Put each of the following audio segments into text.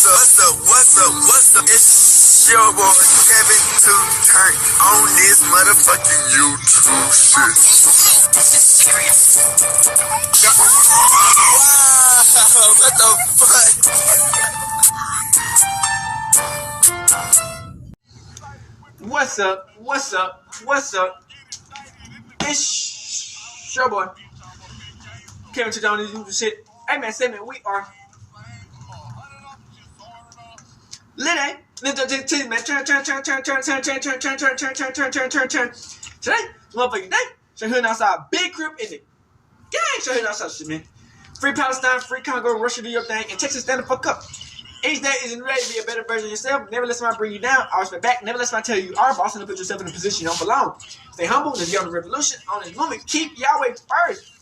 What's up? It's your boy Kevin to turn on this motherfucking YouTube shit. Wow, what the fuck? What's up? It's your boy Kevin to turn on this YouTube shit. Hey man, say man, we are lit, man. Today, motherfucking day. So here outside, big crib in the gang. So here outside shit, man. Free Palestine, free Congo, Russia, do your thing, and Texas stand the fuck up. Each day isn't ready to be a better version of yourself. Never let somebody bring you down. Always respect back. Never let somebody tell you you are boss and put yourself in a position you don't belong. Stay humble. Let's get on the revolution. On this moment, keep Yahweh first.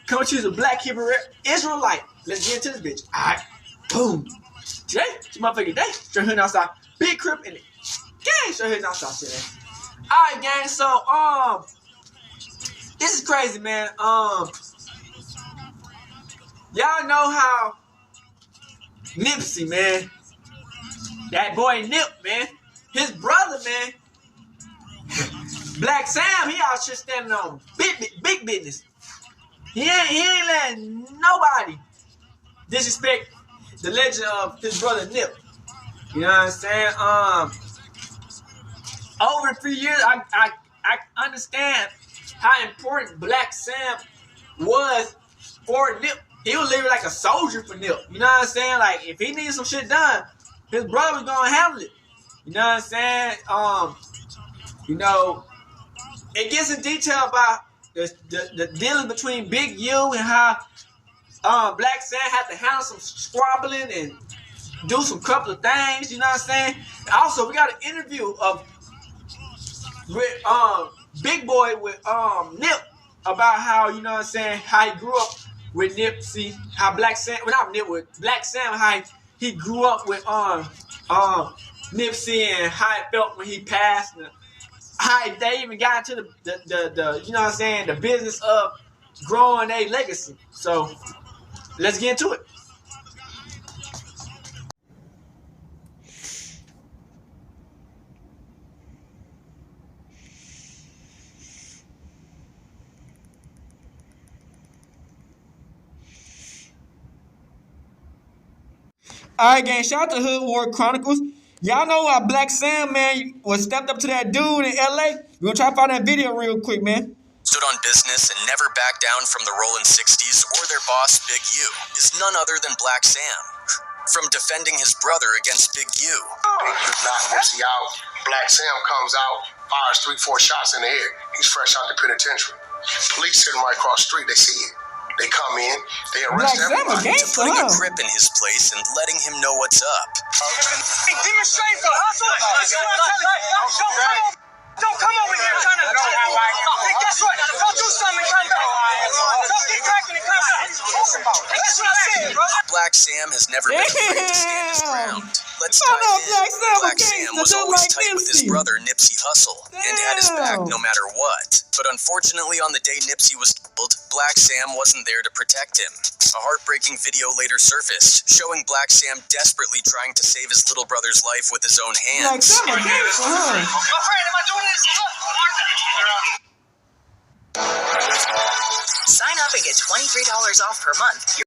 Come choose a black Hebrew Israelite. Let's get into this bitch. Alright. Boom. Today, it's motherfucking day. Straight here outside. Big crib in it. Gang, straight here outside today. Alright, gang. So, this is crazy, man. Y'all know how Nipsey, man. That boy Nip, man. His brother, man. Black Sam, he out here standing on big business. He ain't letting nobody disrespect the legend of his brother Nip. You know what I'm saying? Over a few years, I understand how important Black Sam was for Nip. He was literally like a soldier for Nip. You know what I'm saying? Like, if he needed some shit done, his brother was gonna handle it. You know what I'm saying? You know, it gets in detail about the dealing between Big U and how Black Sam had to handle some squabbling and do some couple of things. You know what I'm saying? Also, we got an interview with Big Boy with Nip about how, you know what I'm saying, how he grew up with Nipsey, how Black Sam, well not Nip, with Black Sam, how he grew up with Nipsey and how it felt when he passed, and how they even got into the you know what I'm saying, the business of growing a legacy. So let's get into it. Alright, gang, shout out to Hood War Chronicles. Y'all know how Black Sam, man, was stepped up to that dude in LA. We're gonna try to find that video real quick, man. Stood on business and never backed down from the rolling 60s or their boss, Big U, is none other than Black Sam. From defending his brother against Big U. They knock Nipsey out. Black Sam comes out, fires 3-4 shots in the head. He's fresh out the penitentiary. Police hit him right across the street. They see it. They come in, they arrest everybody. To putting a grip in his place and letting him know what's up. Demonstrate for hustle. This is what I'm telling you. Don't come over here trying to. Hey, guess what? Go do something and come back. Don't get cracking and come back. That's what I said, bro. Black Sam has never been afraid to stand his ground. Let's dive in. Black Sam was always tight with his brother Nipsey Hussle and had his back no matter what. But unfortunately, on the day Nipsey was killed, Black Sam wasn't there to protect him. A heartbreaking video later surfaced, showing Black Sam desperately trying to save his little brother's life with his own hands. My friend, am I doing this? Sign up and get $23 off per month.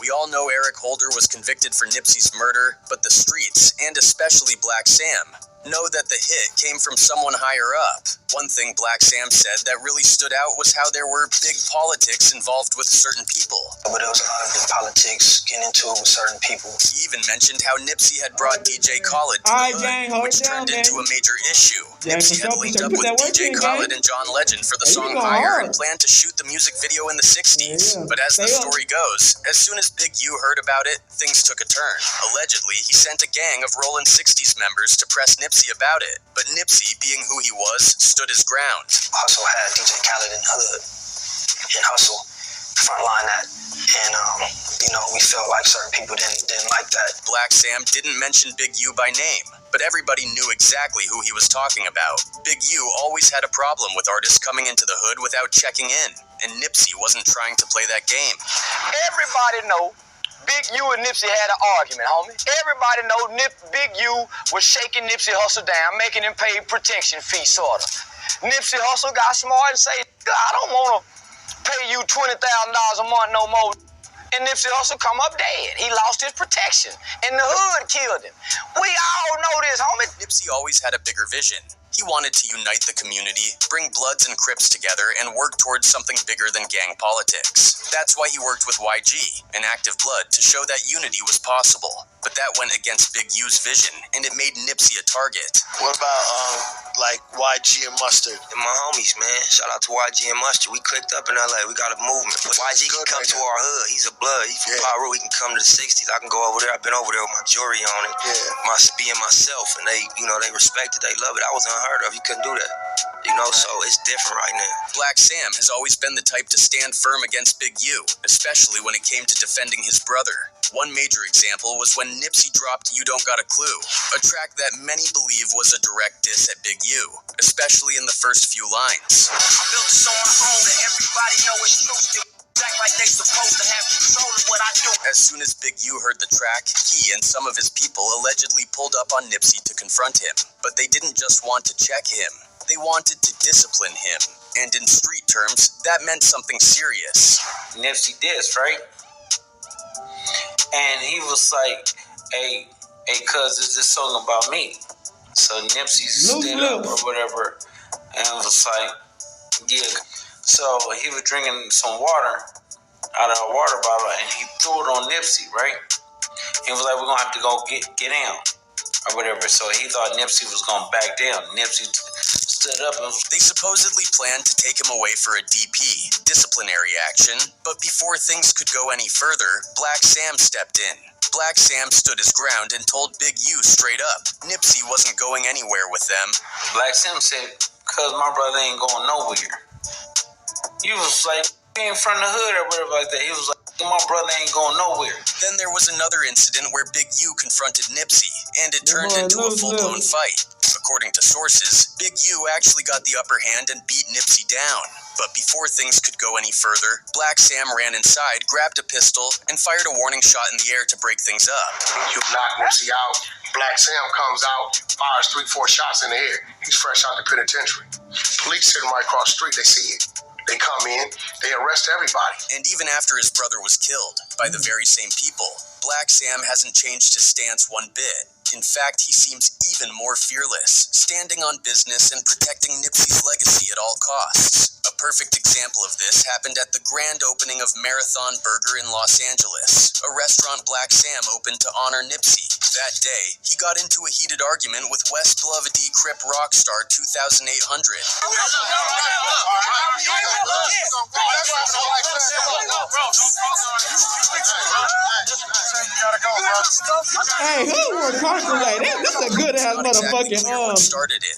We all know Eric Holder was convicted for Nipsey's murder, but the streets, and especially Black Sam, know that the hit came from someone higher up. One thing Black Sam said that really stood out was how there were big politics involved with certain people. But there was a lot of big politics getting into it with certain people. He even mentioned how Nipsey had brought DJ Khaled to the hood, which turned into a major issue. Nipsey had linked up with DJ Khaled and John Legend for the song Higher and planned to shoot the music video in the 60s. But as the story goes, as soon as Big U heard about it, things took a turn. Allegedly, he sent a gang of Rollin' 60s members to press Nipsey about it. But Nipsey, being who he was, stood his ground. Hustle had DJ Khaled in hood, and Hustle frontline that. And, you know, we felt like certain people didn't like that. Black Sam didn't mention Big U by name, but everybody knew exactly who he was talking about. Big U always had a problem with artists coming into the hood without checking in, and Nipsey wasn't trying to play that game. Everybody know Big U and Nipsey had an argument, homie. Everybody know Big U was shaking Nipsey Hussle down, making him pay protection fee, sorta. Nipsey Hussle got smart and say, I don't want to pay you $20,000 a month no more. And Nipsey Hussle come up dead. He lost his protection, and the hood killed him. We all know this, homie. Nipsey always had a bigger vision. He wanted to unite the community, bring Bloods and Crips together, and work towards something bigger than gang politics. That's why he worked with YG, an active Blood, to show that unity was possible. But that went against Big U's vision, and it made Nipsey a target. What about, like, YG and Mustard? And my homies, man. Shout out to YG and Mustard. We clicked up in LA. We got a movement. But YG can come to our hood. He's a Blood. He's from Pyro. He can come to the 60s. I can go over there. I've been over there with my jewelry on it. Yeah. Being myself, and they respect it. They love it. I was unheard of. You couldn't do that. So it's different right now. Black Sam has always been the type to stand firm against Big U, especially when it came to defending his brother. One major example was when Nipsey dropped You Don't Got a Clue, a track that many believe was a direct diss at Big U, especially in the first few lines. I built this on my own, and everybody know it's true. Act like they supposed to have control of what I do. As soon as Big U heard the track, he and some of his people allegedly pulled up on Nipsey to confront him. But they didn't just want to check him, they wanted to discipline him. And in street terms, that meant something serious. Nipsey dissed, right? And he was like, hey, cuz, is this song about me? So Nipsey stood up or whatever and was like, yeah. So he was drinking some water out of a water bottle and he threw it on Nipsey, right? He was like, we're going to have to go get down or whatever. So he thought Nipsey was going to back down. Nipsey stood up and... They supposedly planned to take him away for a DP, disciplinary action, but before things could go any further, Black Sam stepped in. Black Sam stood his ground and told Big U straight up, Nipsey wasn't going anywhere with them. Black Sam said, cuz my brother ain't going nowhere. He was like, in front of the hood or whatever like that. He was like, my brother ain't going nowhere. Then there was another incident where Big U confronted Nipsey, and it turned into a full-blown fight. According to sources, Big U actually got the upper hand and beat Nipsey down. But before things could go any further, Black Sam ran inside, grabbed a pistol, and fired a warning shot in the air to break things up. You knock Nipsey out. Black Sam comes out, fires 3-4 shots in the air. He's fresh out the penitentiary. Police sitting right across the street. They see it. They come in, they arrest everybody. And even after his brother was killed by the very same people, Black Sam hasn't changed his stance one bit. In fact, he seems even more fearless, standing on business and protecting Nipsey's legacy at all costs. A perfect example of this happened at the grand opening of Marathon Burger in Los Angeles, a restaurant Black Sam opened to honor Nipsey. That day, he got into a heated argument with West Blovedy Crip Rockstar 2800. Hey, who were talking like that? This is a good ass motherfucking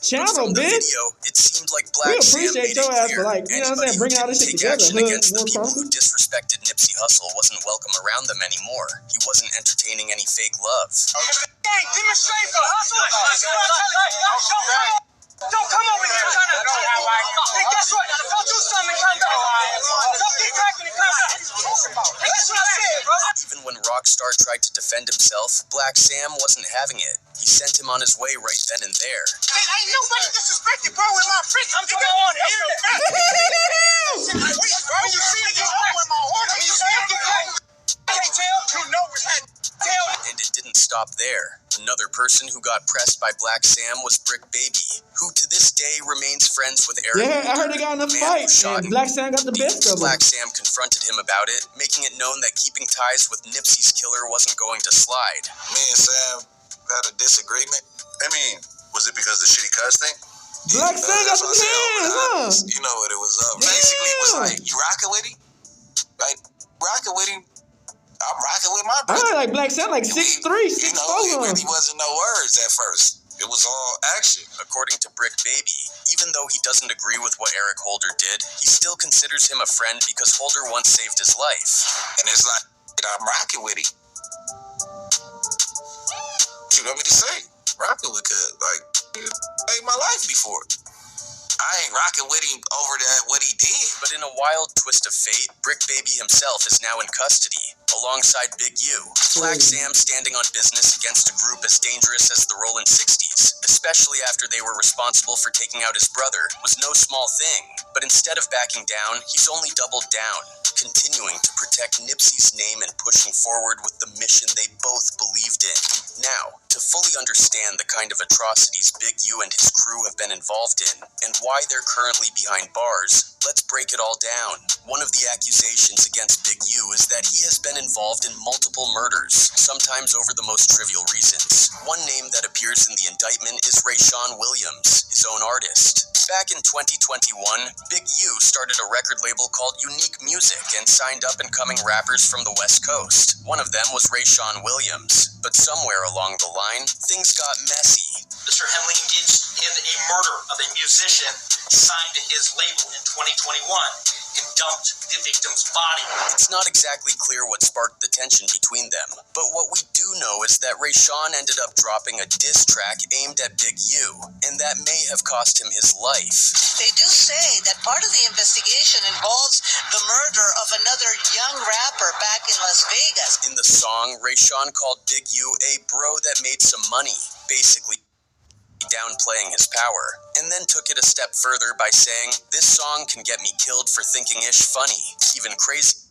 channel, bitch. It seemed like Black we appreciate your ass for, like, you know what I'm saying, bringing all this shit together. Against the people who disrespected Nipsey Hussle wasn't welcome around them anymore. He wasn't entertaining any fake love. Demonstrate for hustle. Don't come over here trying to. Hey, guess what? Go do something and come back. Don't get cracking and come back. That's what I said, bro. Even when Roccstar tried to defend himself, Black Sam wasn't having it. He sent him on his way right then and there. Man, ain't nobody disrespected, bro, in my prison. I'm trying on the internet. When you see it, you know when my order. When you see it, you can't tell. You know it's had. And it didn't stop there. Another person who got pressed by Black Sam was Brick Baby, who to this day remains friends with Eric. Yeah, I heard they got in a fight, and Black Sam got the best of him. Black Sam confronted him about it, making it known that keeping ties with Nipsey's killer wasn't going to slide. Me and Sam had a disagreement. I mean, was it because of the shitty cuss thing? Black Sam got the hands, huh? You know what it was up. Basically, it was like, you rocking with him? Like, rocking with him? I'm rocking with my brother. I heard like Black Sam like 6'3", 6'4". It really wasn't no words at first. It was all action. According to Brick Baby, even though he doesn't agree with what Eric Holder did, he still considers him a friend because Holder once saved his life. And it's like, I'm rocking with him. What you want me to say? rocking with Cuz. Like, he made my life before. I ain't rocking with him over that what he did. But in a wild twist of fate, Brick Baby himself is now in custody, alongside Big U. Black Sam standing on business against a group as dangerous as the Rollin' 60s, especially after they were responsible for taking out his brother, was no small thing. But instead of backing down, he's only doubled down, continuing to protect Nipsey's name and pushing forward with the mission they both believed in. Now, to fully understand the kind of atrocities Big U and his crew have been involved in, and why they're currently behind bars, let's break it all down. One of the accusations against Big U is that he has been involved in multiple murders, sometimes over the most trivial reasons. One name that appears in the indictment is Rayshawn Williams, his own artist. Back in 2021, Big U started a record label called Unique Music and signed up-and-coming rappers from the West Coast. One of them was Rayshawn Williams, but somewhere along the line, things got messy. Mr. Henley engaged in a murder of a musician signed to his label in 2021 and dumped the victim's body. It's not exactly clear what sparked the tension between them, but what we do know is that Rayshawn ended up dropping a diss track aimed at Big U, and that may have cost him his life. They do say that part of the investigation involves the murder of another young rapper back in Las Vegas. In the song, Rayshawn called Big U a bro that made some money, basically downplaying his power, and then took it a step further by saying, "This song can get me killed for thinking ish funny, even crazy."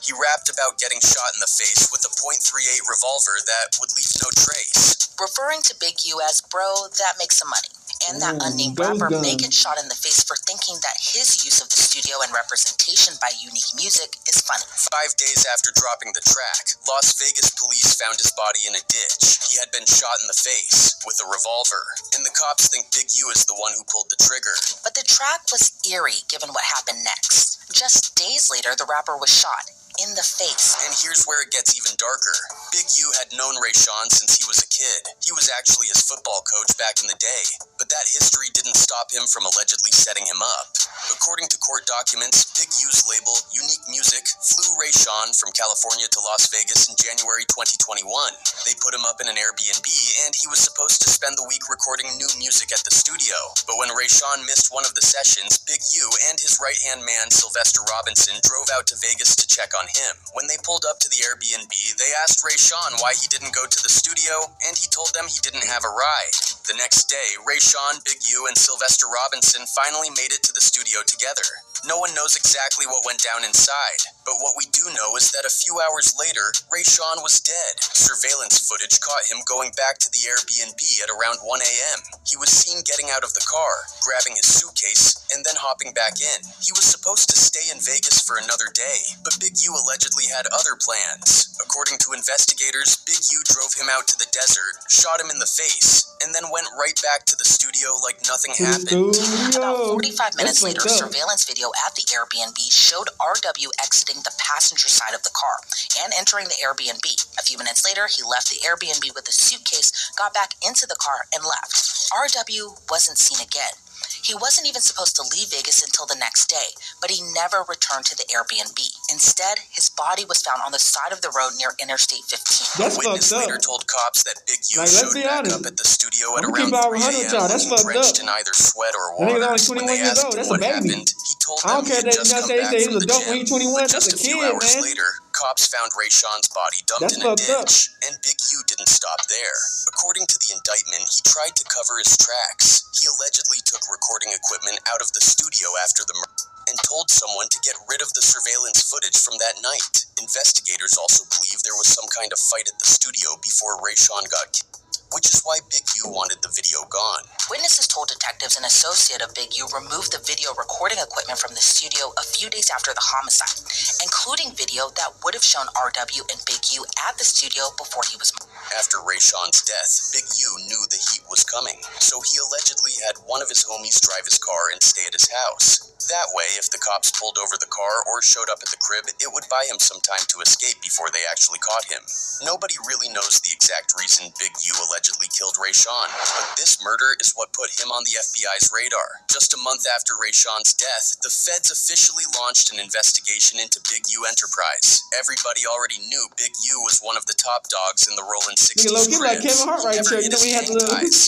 He rapped about getting shot in the face with a .38 revolver that would leave no trace. Referring to Big U as bro that makes some money, and that unnamed rapper may get shot in the face for thinking that his use of the studio and representation by Unique Music is funny. 5 days after dropping the track, Las Vegas police found his body in a ditch. He had been shot in the face with a revolver, and the cops think Big U is the one who pulled the trigger. But the track was eerie given what happened next. Just days later, the rapper was shot in the face. And here's where it gets even darker. Big U had known Rayshawn since he was a kid. He was actually his football coach back in the day, but that history didn't stop him from allegedly setting him up. According to court documents, Big U's label, Unique Music, flew Rayshawn from California to Las Vegas in January 2021. They put him up in an Airbnb, and he was supposed to spend the week recording new music at the studio. But when Rayshawn missed one of the sessions, Big U and his right-hand man, Sylvester Robinson, drove out to Vegas to check on him. When they pulled up to the Airbnb, they asked Rayshawn why he didn't go to the studio, and he told them he didn't have a ride. The next day, Rayshawn, Big U, and Sylvester Robinson finally made it to the studio together. No one knows exactly what went down inside, but what we do know is that a few hours later, Rayshawn was dead. Surveillance footage caught him going back to the Airbnb at around 1 a.m. He was seen getting out of the car, grabbing his suitcase, and then hopping back in. He was supposed to stay in Vegas for another day, but Big U allegedly had other plans. According to investigators, Big U drove him out to the desert, shot him in the face, and then went right back to the studio like nothing happened. About 45 minutes later, surveillance video at the Airbnb showed RW exiting the passenger side of the car and entering the Airbnb. A few minutes later, he left the Airbnb with a suitcase, got back into the car, and left. RW wasn't seen again. He wasn't even supposed to leave Vegas until the next day, but he never returned to the Airbnb. Instead, his body was found on the side of the road near Interstate 15. A witness later told cops that Big U showed back up at the studio at around 3 a.m. drenched in either sweat or water. When they asked him what happened, he told them he had just come back from the gym. But just a few hours later, cops found Rayshawn's body dumped in a ditch, and Big U didn't stop there. According to the indictment, he tried to cover his tracks. He allegedly took recording equipment out of the studio after the murder and told someone to get rid of the surveillance footage from that night. Investigators also believe there was some kind of fight at the studio before Rayshawn got killed, which is why Big U wanted the video gone. Witnesses told detectives an associate of Big U removed the video recording equipment from the studio a few days after the homicide, including video that would have shown RW and Big U at the studio before he was murdered. After Rayshawn's death, Big U knew the heat was coming, so he allegedly had one of his homies drive his car and stay at his house. That way, if the cops pulled over the car or showed up at the crib, it would buy him some time to escape before they actually caught him. Nobody really knows the exact reason Big U allegedly killed Rayshawn, but this murder is what put him on the FBI's radar. Just a month after Rayshawn's death, the feds officially launched an investigation into Big U Enterprise. Everybody already knew Big U was one of the top dogs in the Rollin' 60s cribs.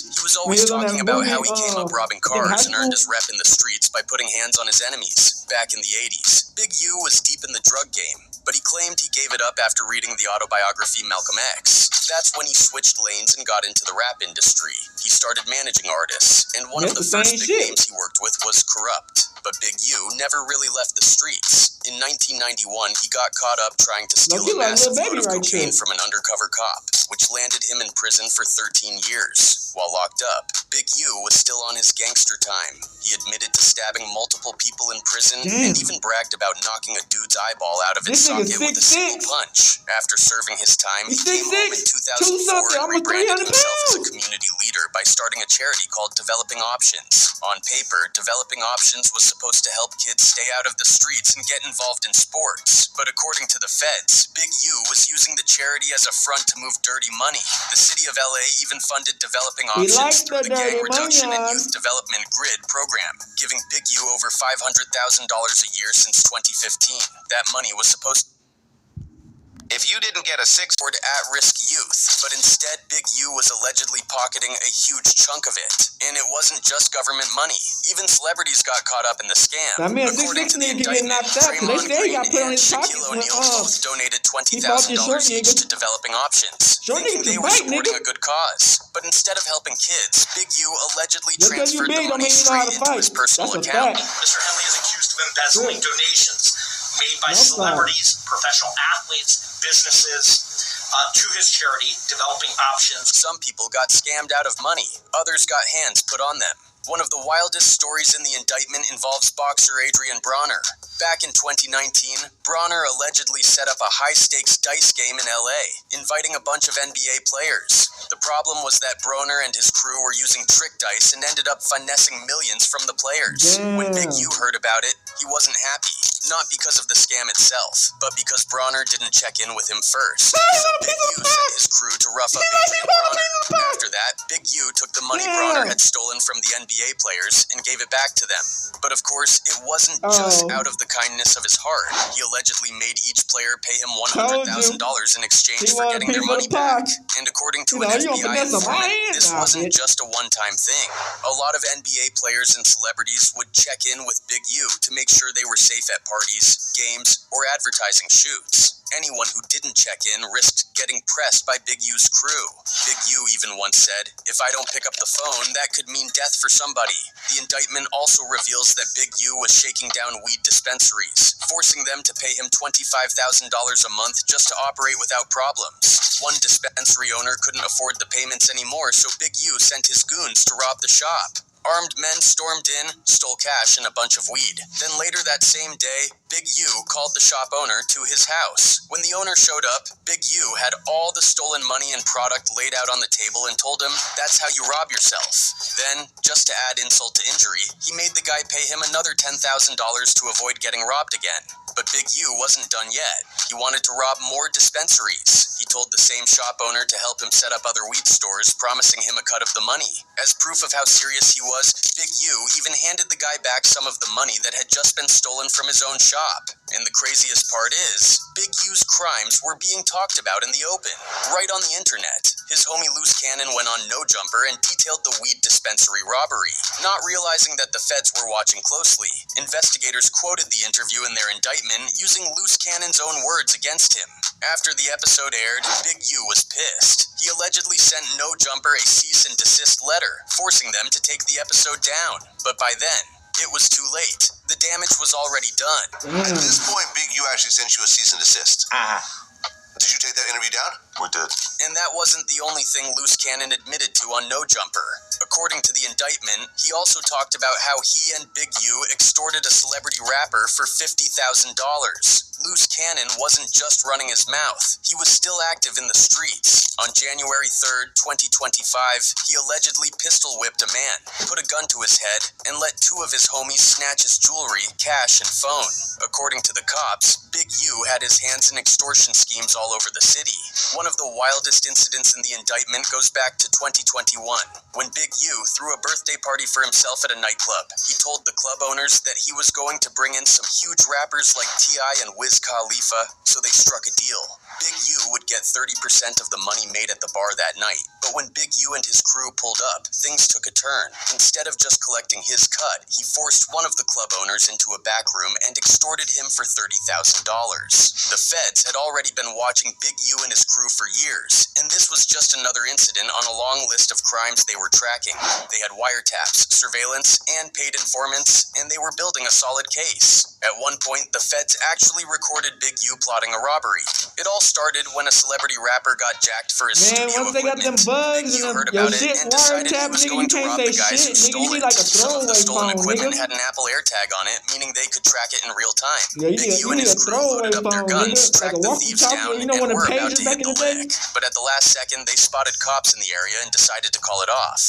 He was always talking about how he came up robbing cars and earned his rep in the streets by putting hands on his enemies. Back in the 80s, Big U was deep in the drug game, but he claimed he gave it up after reading the autobiography Malcolm X. That's when he switched lanes and got into the rap industry. He started managing artists, and one of the first big names he worked with was Corrupt. But Big U never really left the streets. In 1991, he got caught up trying to steal a massive load of cocaine from an undercover cop, which landed him in prison for 13 years. While locked up, Big U was still on his gangster time. He admitted to stabbing multiple people in prison and even bragged about knocking a dude's eyeball out of its socket with a single punch. After serving his time, he came home in 2004 and rebranded himself as a community leader by starting a charity called Developing Options. On paper, Developing Options was supposed to help kids stay out of the streets and get involved in sports. But according to the feds, Big U was using the charity as a front to move dirty money. The city of LA even funded Developing Options through the Gang Reduction and Youth Development GRID program, giving Big U over $500,000 a year since 2015. That money was supposed If you didn't get a six toward at-risk youth, but instead Big U was allegedly pocketing a huge chunk of it. And it wasn't just government money. Even celebrities got caught up in the scam. According to the indictment, Draymond Green and Shaquille O'Neal both donated $20,000 each to Developing Options, thinking they were supporting a good cause. But instead of helping kids, Big U allegedly transferred the money straight into his personal account. Mr. Henley is accused of embezzling donations made by celebrities, professional athletes, businesses, to his charity, Developing Options. Some people got scammed out of money. Others got hands put on them. One of the wildest stories in the indictment involves boxer Adrian Bronner. Back in 2019, Bronner allegedly set up a high-stakes dice game in LA, inviting a bunch of NBA players. The problem was that Bronner and his crew were using trick dice and ended up finessing millions from the players. When Big U heard about it, he wasn't happy. Not because of the scam itself, but because Bronner didn't check in with him first. So Big U sent his crew to rough up Adrian Bronner. After that, Big U took the money Bronner had stolen from the NBA players and gave it back to them. But of course, it wasn't just out of the kindness of his heart. He allegedly made each player pay him $100,000 in exchange for getting their money back. And according to an FBI informant, this wasn't just a one-time thing. A lot of NBA players and celebrities would check in with Big U to make sure they were safe at parties, games, or advertising shoots. Anyone who didn't check in risked getting pressed by Big U's crew. Big U even once said, "If I don't pick up the phone, that could mean death for somebody." The indictment also reveals that Big U was shaking down weed dispensaries, forcing them to pay him $25,000 a month just to operate without problems. One dispensary owner couldn't afford the payments anymore, so Big U sent his goons to rob the shop. Armed men stormed in, stole cash and a bunch of weed. Then later that same day, Big U called the shop owner to his house. When the owner showed up, Big U had all the stolen money and product laid out on the table and told him, "That's how you rob yourself." Then, just to add insult to injury, he made the guy pay him another $10,000 to avoid getting robbed again. But Big U wasn't done yet. He wanted to rob more dispensaries. He told the same shop owner to help him set up other weed stores, promising him a cut of the money. As proof of how serious he was, Big U even handed the guy back some of the money that had just been stolen from his own shop. And the craziest part is, Big U's crimes were being talked about in the open, right on the internet. His homie Loose Cannon went on No Jumper and detailed the weed dispensary robbery. Not realizing that the feds were watching closely, investigators quoted the interview in their indictment using Loose Cannon's own words against him. After the episode aired, Big U was pissed. He allegedly sent No Jumper a cease and desist letter, forcing them to take the episode down. But by then, it was too late. The damage was already done. At this point, Big U actually sent you a cease and desist. Did you take that interview down? We did. And that wasn't the only thing Loose Cannon admitted to on No Jumper. According to the indictment, he also talked about how he and Big U extorted a celebrity rapper for $50,000. Loose Cannon wasn't just running his mouth. He was still active in the streets. On January 3rd, 2025, he allegedly pistol whipped a man, put a gun to his head, and let two of his homies snatch his jewelry, cash, and phone. According to the cops, Big U had his hands in extortion schemes all over the city. One of the wildest incidents in the indictment goes back to 2021, when Big U threw a birthday party for himself at a nightclub. He told the club owners that he was going to bring in some huge rappers like T.I. and Wiz Khalifa, so they struck a deal. Big U would get 30% of the money made at the bar that night. But when Big U and his crew pulled up, things took a turn. Instead of just collecting his cut, he forced one of the club owners into a back room and extorted him for $30,000. The feds had already been watching Big U and his crew for years, and this was just another incident on a long list of crimes they were tracking. They had wiretaps, surveillance, and paid informants, and they were building a solid case. At one point, the feds actually recorded Big U plotting a robbery. It all started when a celebrity rapper got jacked for his studio once they got them equipment. bugs Big U and heard your about shit it and decided he wiretap, was nigga, going you to can't rob say the guys shit, who nigga. stole You need it. like a Some of the throwaway stolen phone, equipment nigga. had an Apple AirTag on it, meaning they could track it in real time. Yeah, Big U and you need his a crew throwaway loaded up their phone, guns, nigga. Like tracked a the thieves walkie-talkie, down, you know, and one of were them about pages to back hit in the the day? lick. But at the last second, they spotted cops in the area and decided to call it off.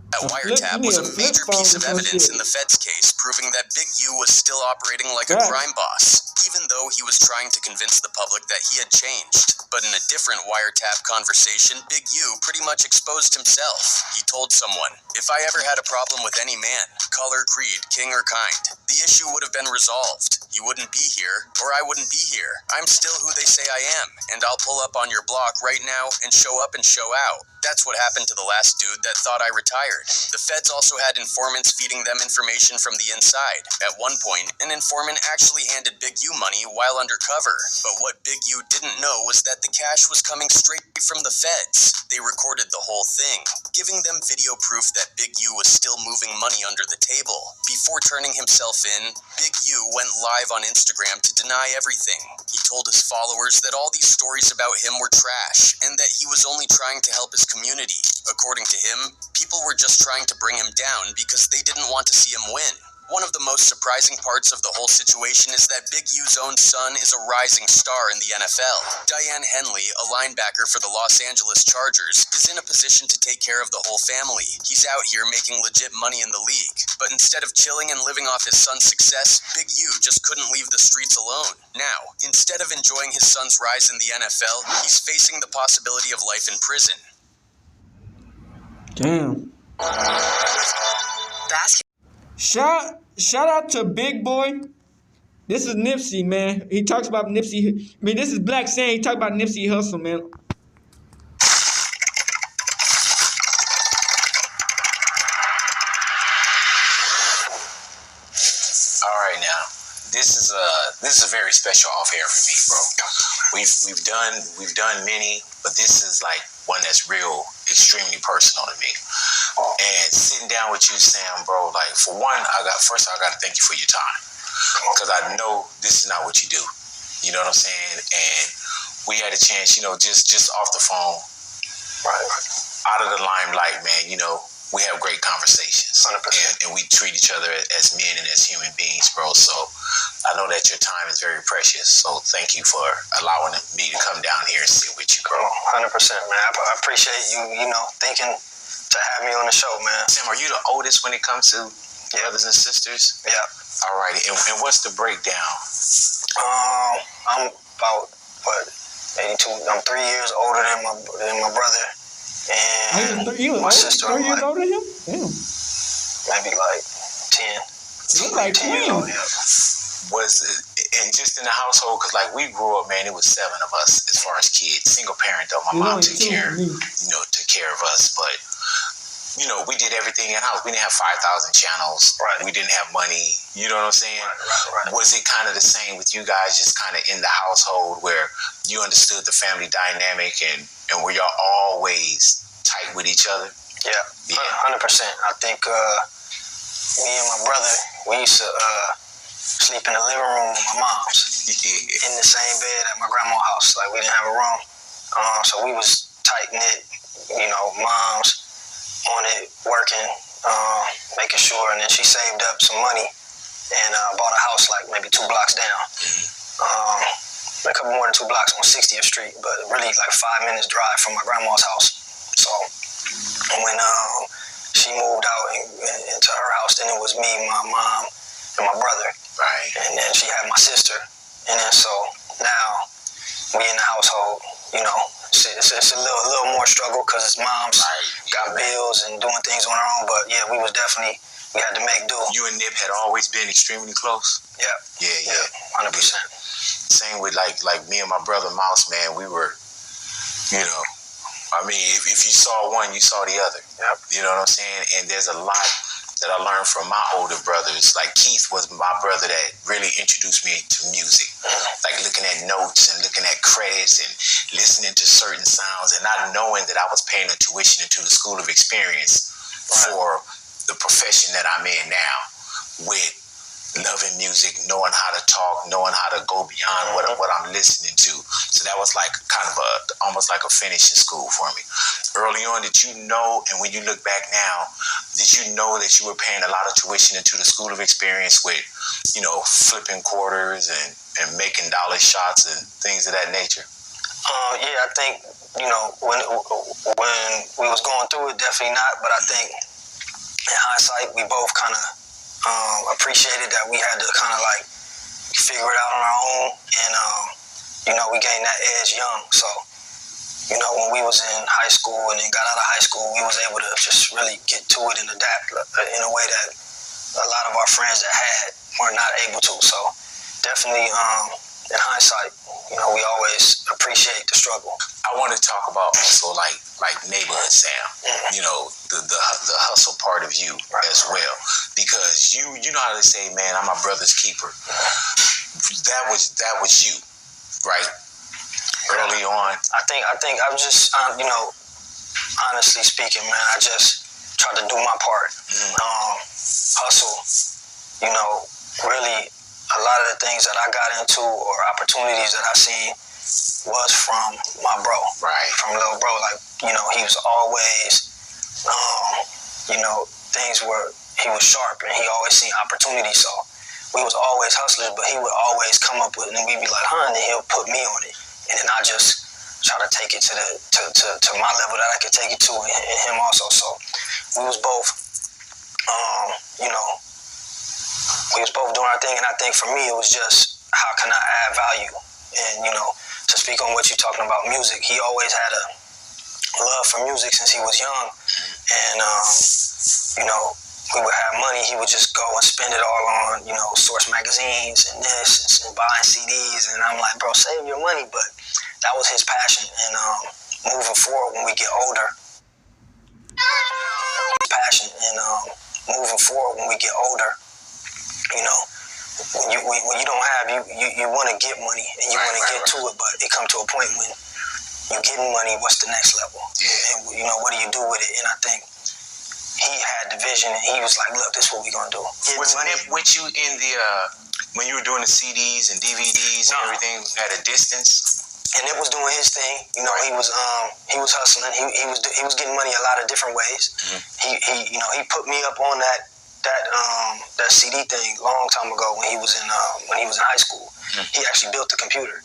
That wiretap was a major piece of evidence in the Fed's case, proving that Big U was still operating like a crime boss, even though he was trying to convince the public that he had changed. But in a different wiretap conversation, Big U pretty much exposed himself. He told someone, "If I ever had a problem with any man, color, creed, king, or kind, the issue would have been resolved. He wouldn't be here, or I wouldn't be here. I'm still who they say I am, and I'll pull up on your block right now and show up and show out." That's what happened to the last dude that thought I retired. The feds also had informants feeding them information from the inside. At one point, an informant actually handed Big U money while undercover. But what Big U didn't know was that the cash was coming straight from the feds. They recorded the whole thing, giving them video proof that Big U was still moving money under the table. Before turning himself in, Big U went live on Instagram to deny everything. He told his followers that all these stories about him were trash, and that he was only trying to help his community. According to him, people were just trying to bring him down because they didn't want to see him win. One of the most surprising parts of the whole situation is that Big U's own son is a rising star in the NFL. Diane Henley, a linebacker for the Los Angeles Chargers, is in a position to take care of the whole family. He's out here making legit money in the league. But instead of chilling and living off his son's success, Big U just couldn't leave the streets alone. Now, instead of enjoying his son's rise in the NFL, he's facing the possibility of life in prison. Damn. Shout out to Big Boy. This is Nipsey, man. He talks about Nipsey. I mean, this is Black Sam. He talks about Nipsey Hussle, man. All right, now this is a very special off air for me, bro. We've done many, but this is like one that's real, extremely personal to me. And sitting down with you, Sam, bro, like for one, I got to thank you for your time, because I know this is not what you do. You know what I'm saying? And we had a chance, you know, just off the phone, right, out of the limelight, man. You know, we have great conversations, and we treat each other as men and as human beings, bro. So I know that your time is very precious. So thank you for allowing me to come down here and sit with you, bro. 100%, man. I appreciate you, thinking to have me on the show, man. Sam, are you the oldest when it comes to brothers and sisters? Yeah. All righty. And what's the breakdown? I'm about, 82. I'm 3 years older than my brother. And my sister, 3 years older than him? Damn. Maybe like 10. You look like 10 years older. Was it, and just in the household, because like we grew up, man, it was 7 of us as far as kids. Single parent though. My mom took care of us, but we did everything in house. We didn't have 5,000 channels. Right. We didn't have money. You know what I'm saying? Right. Was it kind of the same with you guys, just kind of in the household where you understood the family dynamic and were y'all always tight with each other? Yeah. 100%. I think me and my brother, we used to sleep in the living room with my mom's. in the same bed at my grandma's house. Like, we didn't have a room. So we was tight-knit, moms on it, working, making sure. And then she saved up some money and bought a house like maybe 2 blocks down. A couple more than 2 blocks on 60th Street, but really like 5 minutes drive from my grandma's house. So when she moved out into her house, then it was me, my mom, and my brother. Right. And then she had my sister. And then so now we in the household, it's a little more struggle because mom's got bills and doing things on her own. But yeah, we had to make do. You and Nip had always been extremely close? Yeah. Yeah. 100%. Same with like me and my brother Mouse, man. We were, if you saw one, you saw the other. Yep. You know what I'm saying? And there's a lot that I learned from my older brothers. Like Keith was my brother that really introduced me to music. Like looking at notes and looking at credits and listening to certain sounds and not knowing that I was paying a tuition into the School of Experience for the profession that I'm in now, with loving music, knowing how to talk, knowing how to go beyond what I'm listening to. So that was like kind of almost like a finishing school for me. Early on, did you know, and when you look back now, did you know that you were paying a lot of tuition into the School of Experience with, flipping quarters and making dollar shots and things of that nature? Yeah, I think, when we was going through it, definitely not. But I think in hindsight, we both kind of appreciated that we had to kind of like figure it out on our own. And, we gained that edge young. So, when we was in high school and then got out of high school, we was able to just really get to it and adapt in a way that a lot of our friends that had were not able to. So definitely, in hindsight, we always appreciate the struggle. I want to talk about also like neighborhood Sam, the hustle part of you as well, because you know how they say, man, I'm my brother's keeper. That was you, right? Early on. I think I was just, honestly speaking, man, I just tried to do my part. Hustle, really a lot of the things that I got into or opportunities that I seen was from my bro. Right. From little bro. Like, he was always, things where he was sharp and he always seen opportunities. So we was always hustlers, but he would always come up with it and we'd be like, and then he'll put me on it. And then I just try to take it to my level that I could take it to, and him also. So we was both, we was both doing our thing. And I think for me, it was just, how can I add value? And, to speak on what you're talking about, music, he always had a love for music since he was young. And, we would have money, he would just go and spend it all on, Source magazines and this and buying CDs. And I'm like, bro, save your money. But that was his passion. And moving forward, when we get older, when you don't have, you want to get money and you want to get to it, but it comes to a point when you're getting money, what's the next level? Yeah. And, what do you do with it? And I think he had the vision and he was like, look, this is what we're going to do. Was Nip with you in the, when you were doing the CDs and DVDs and everything at a distance? And Nip was doing his thing. He was hustling. He was getting money a lot of different ways. Mm-hmm. He put me up on that CD thing a long time ago when he was in high school. Mm-hmm. He actually built the computer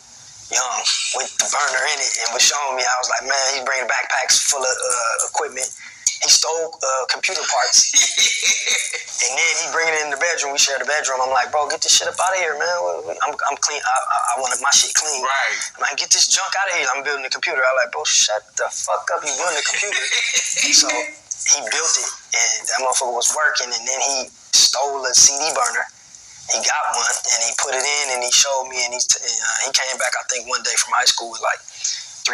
young with the burner in it and was showing me. I was like, man, he's bringing backpacks full of equipment. He stole computer parts. And then he bring it in the bedroom. We share the bedroom. I'm like, bro, get this shit up out of here, man. I'm clean. I want my shit clean. Right. I'm like, get this junk out of here. I'm building the computer. I'm like, bro, shut the fuck up. You building the computer. So he built it, and that motherfucker was working, and then he stole a CD burner. He got one, and he put it in, and he showed me, and he came back, I think, one day from high school with like $300.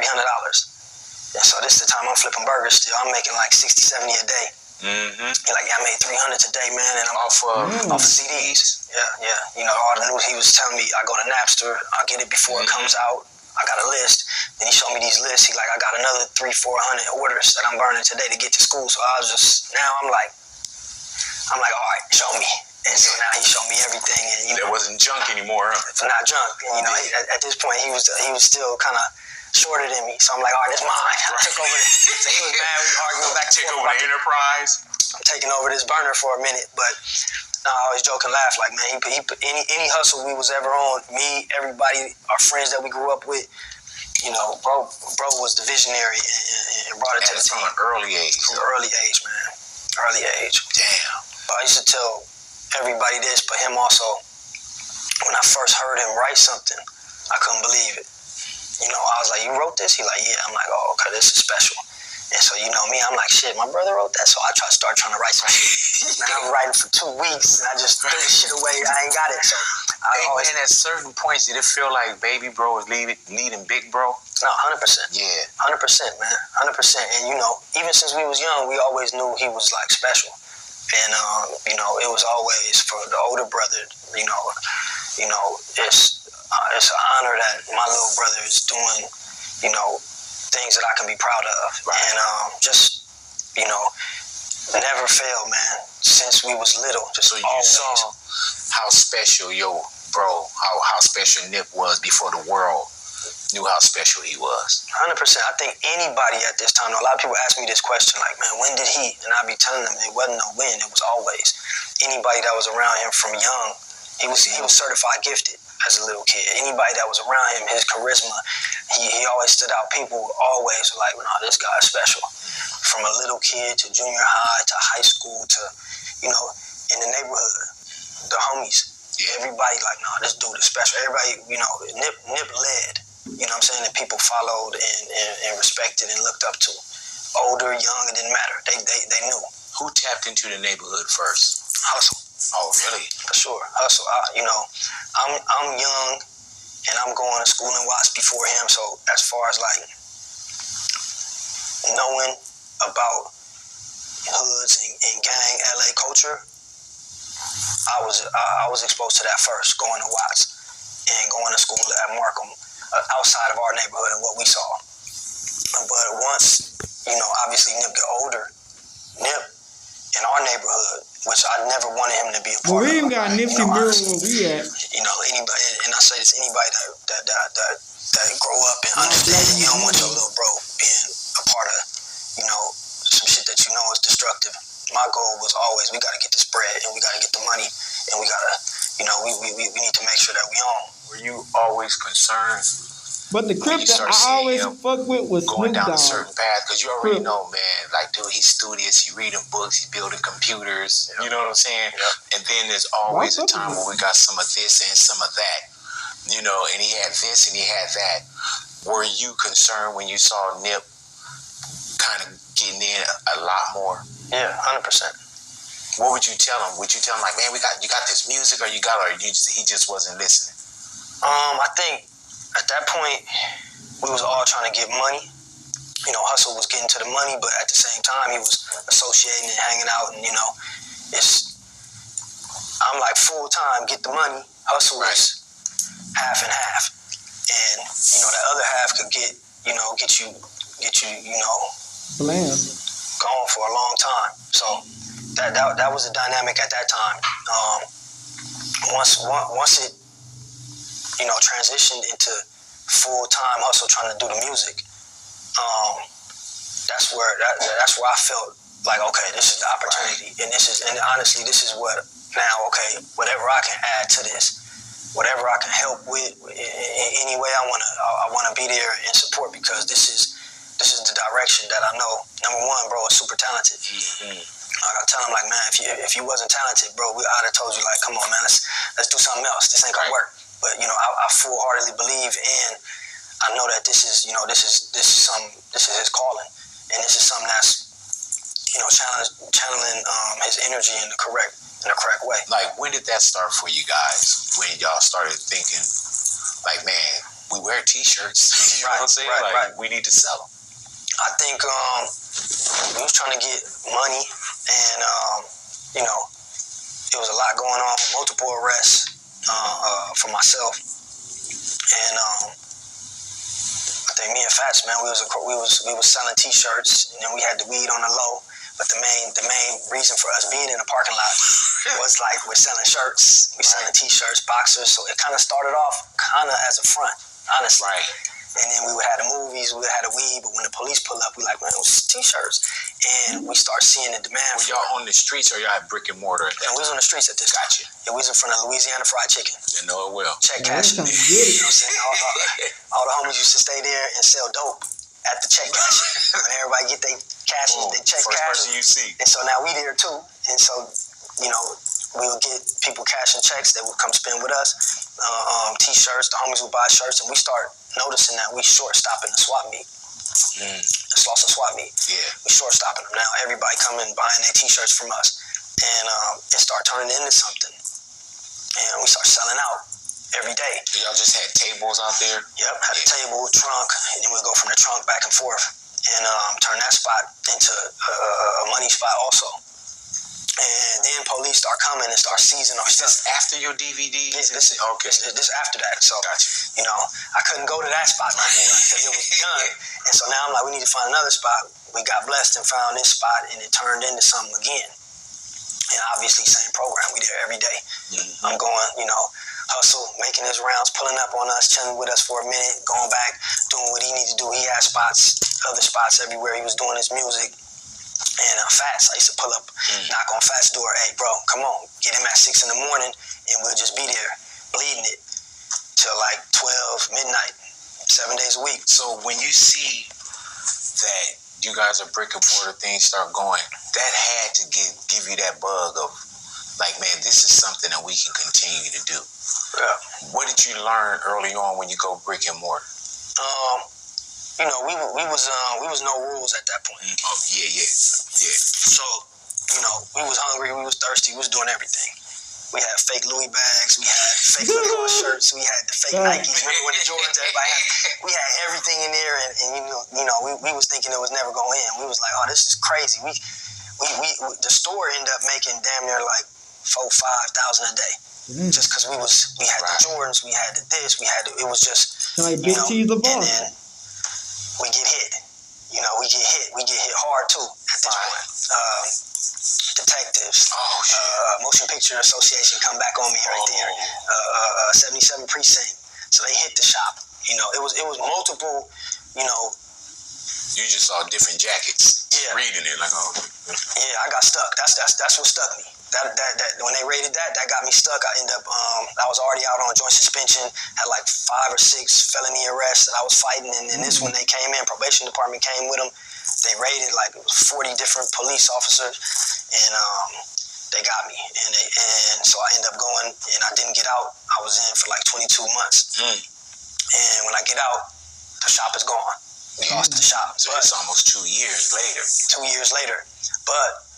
And so this is the time I'm flipping burgers still. I'm making like 60, 70 a day. Mm-hmm. He's like, I made 300 today, man, and I'm off of CDs. Yeah. All the news, he was telling me, I go to Napster, I'll get it before it comes out. I got a list. Then he showed me these lists. He's like, I got another 300-400 orders that I'm burning today to get to school. So I was just, now I'm like, all right, show me. And so now he showed me everything, and you know, it wasn't junk anymore. Huh? It's not junk. And, you know, at this point he was still kind of shorter than me. So I'm like, all right, it's mine. I took over this. So he was mad. We arguing back and Take forth. over the Enterprise. I'm taking over this burner for a minute, but no, I always joke and laugh. Like, man, he put any hustle we was ever on, me, everybody, our friends that we grew up with, you know, bro was the visionary and brought it to the team. From an early age. From an early age, man. Early age. Damn. I used to tell everybody this, but him also, when I first heard him write something, I couldn't believe it. You know, I was like, you wrote this? He like, yeah. I'm like, oh, okay, this is special. And so, you know me, I'm like, shit, my brother wrote that, so I start trying to write some shit. Man, I'm writing for 2 weeks, and I just threw the shit away. I ain't got it, so man, at certain points, did it feel like Baby Bro was leading Big Bro? No, 100%. Yeah. 100%, man. 100%. And, you know, even since we was young, we always knew he was, like, special. And, you know, it was always for the older brother, you know, it's an honor that my little brother is doing, you know, things that I can be proud of. Right. And just, you know, never failed, man, since we was little. Just so you always saw how special your bro, how special Nip was before the world knew how special he was. 100%. I think anybody at this time, a lot of people ask me this question, like, man, when did he? And I'd be telling them it wasn't no when, it was always. Anybody that was around him from young, he was certified gifted as a little kid. Anybody that was around him, his charisma, he always stood out. People always were like, nah, this guy is special. From a little kid to junior high to high school to, you know, in the neighborhood, the homies. Yeah. Everybody like, nah, this dude is special. Everybody, you know, Nip led. You know what I'm saying? That people followed and respected and looked up to. Older, young, it didn't matter. They knew. Who tapped into the neighborhood first? Hustle. Oh, really? For sure. Hustle. You know, I'm young and I'm going to school in Watts before him. So as far as like knowing about hoods and gang LA culture, I was exposed to that first, going to Watts and going to school at Markham. Outside of our neighborhood and what we saw. But once, you know, obviously Nip get older, Nip in our neighborhood, which I never wanted him to be a part of. We even got Nipsey Mirror where we at. You know, anybody, and I say this, anybody that grow up and understand, you don't want your little bro being a part of, you know, some shit that you know is destructive. My goal was always, we got to get this bread and we got to get the money and we got to, you know, we need to make sure that we own. Were you always concerned? But the Crip that I always fuck with was going Snoop down Dogg. a certain path, because you already know, man, like, dude, he's studious, he's reading books, he's building computers, you know what I'm saying? And then there's always a time where we got some of this and some of that, you know, and he had this and he had that. Were you concerned when you saw Nip kind of getting in a lot more? Yeah, 100%. What would you tell him? Would you tell him, like, man, you got this music, or he just wasn't listening? I think at that point, we was all trying to get money. You know, Hustle was getting to the money, but at the same time, he was associating and hanging out. And, you know, I'm like full time, get the money. Hustle is half and half. And, you know, that other half could get you, you know, Blam. going for a long time. So that was the dynamic at that time. Once it, you know, transitioned into full-time Hustle trying to do the music, that's where I felt like, okay, this is the opportunity, and honestly, this is what now, okay, whatever I can add to this, whatever I can help with in any way I wanna be there and support, because this is the direction that I know. Number one, bro, is super talented. Mm-hmm. I tell him, like, man, if you wasn't talented, bro, I'd have told you, like, come on, man, let's do something else. This ain't gonna work. But, you know, I full-heartedly believe, and I know that this is his calling, and this is something that's, you know, channeling his energy in the correct way. Like, when did that start for you guys? When y'all started thinking, like, man, we wear T-shirts, you know what I'm saying? We need to sell them. I think we was trying to get money, and you know, there was a lot going on, multiple arrests. For myself, and I think me and Fats, man, we was selling T-shirts, and then we had the weed on the low. But the main reason for us being in the parking lot was like we're selling shirts, we're selling t-shirts, boxers. So it kind of started off kind of as a front, honestly. Right. And then we would have the movies, we would have the weed, but when the police pull up, we like, man, it was t-shirts. And we start seeing the demand. Were y'all on the streets or y'all had brick and mortar at that time? We was on the streets at this time. Gotcha. Yeah, we was in front of Louisiana Fried Chicken. You know it well. Check cash. You know what I'm saying? All the homies used to stay there and sell dope at the check cash. When everybody get their cash, they check first cash. person you see. And so now we there too. And so, you know, we would get people cashing checks that would come spend with us. T-shirts, the homies would buy shirts, and we start noticing that we short stopping the swap meet. The Slauson swap meet. Yeah. We short stopping them now. Everybody coming buying their t-shirts from us. And it start turning into something. And we start selling out every day. So y'all just had tables out there? Yep, had a table, trunk, and then we'd go from the trunk back and forth and turn that spot into a money spot also. And then police start coming and start seizing our stuff. Is this after your DVDs? Yeah, this after that. So, you know, I couldn't go to that spot no more because it was done. And so now I'm like, we need to find another spot. We got blessed and found this spot, and it turned into something again. And obviously, same program. We there every day. I'm going, you know, hustle, making his rounds, pulling up on us, chilling with us for a minute, going back, doing what he needed to do. He had other spots everywhere. He was doing his music. And Fats, I used to pull up, knock on Fats' door. Hey, bro, come on. Get him at 6 in the morning, and we'll just be there, bleeding it till like 12, midnight, 7 days a week. So when you see that you guys are brick and mortar, things start going, that had to give you that bug of, like, man, this is something that we can continue to do. Yeah. What did you learn early on when you go brick and mortar? You know, we was no rules at that point. Oh, yeah. So, you know, we was hungry, we was thirsty, we was doing everything. We had fake Louis bags, we had fake Lacoste shirts, we had the fake Nikes, remember when the Jordans, everybody had, we had everything in there, and we was thinking it was never going to end. We was like, oh, this is crazy. We the store ended up making damn near like $4,000-5,000 a day. Just because we had the Jordans, we had the this, it was just, like Big T's the boss. And then we get hit. You know, we get hit hard too at this point. Detectives, Motion Picture Association come back on me right there. 77 precinct. So they hit the shop. You know, it was multiple, you know. You just saw different jackets. Yeah. Reading it like, oh. Yeah, I got stuck. That's what stuck me. That when they raided that got me stuck. I ended up I was already out on joint suspension, had like 5 or 6 felony arrests that I was fighting, and then this when they came in, probation department came with them. They raided like it was 40 different police officers, and they got me, and so I ended up going, and I didn't get out. I was in for like 22 months, and when I get out, the shop is gone. We lost the shop. So it's almost 2 years later. 2 years later, but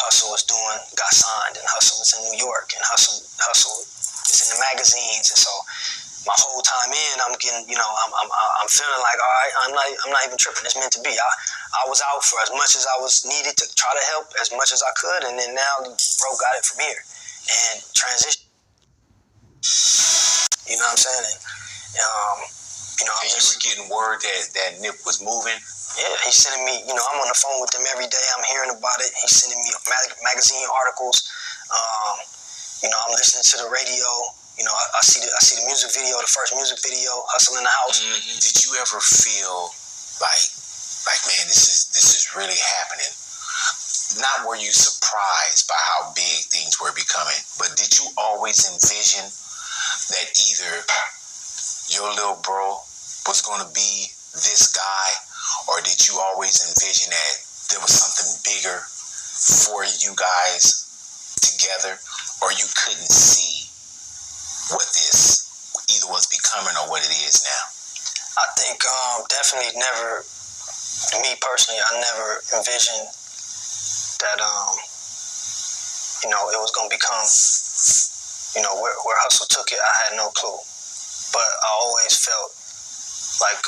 Hustle got signed, and Hustle is in New York, and Hustle is in the magazines, and so my whole time in, I'm getting, you know, I'm feeling like, all right, I'm not even tripping. It's meant to be. I was out for as much as I was needed to try to help as much as I could, and then now bro got it from here, and transition. You know what I'm saying? And you know, you were getting word that Nip was moving. Yeah, he's sending me, you know, I'm on the phone with him every day. I'm hearing about it. He's sending me magazine articles. You know, I'm listening to the radio. You know, I see the music video, the first music video, Hustle in the House. Did you ever feel like man, this is really happening? Not were you surprised by how big things were becoming, but did you always envision that either your little bro was going to be this guy, or did you always envision that there was something bigger for you guys together, or you couldn't see what this either was becoming or what it is now? I think definitely never, me personally, I never envisioned that, you know, it was going to become, you know, where Hustle took it, I had no clue. But I always felt like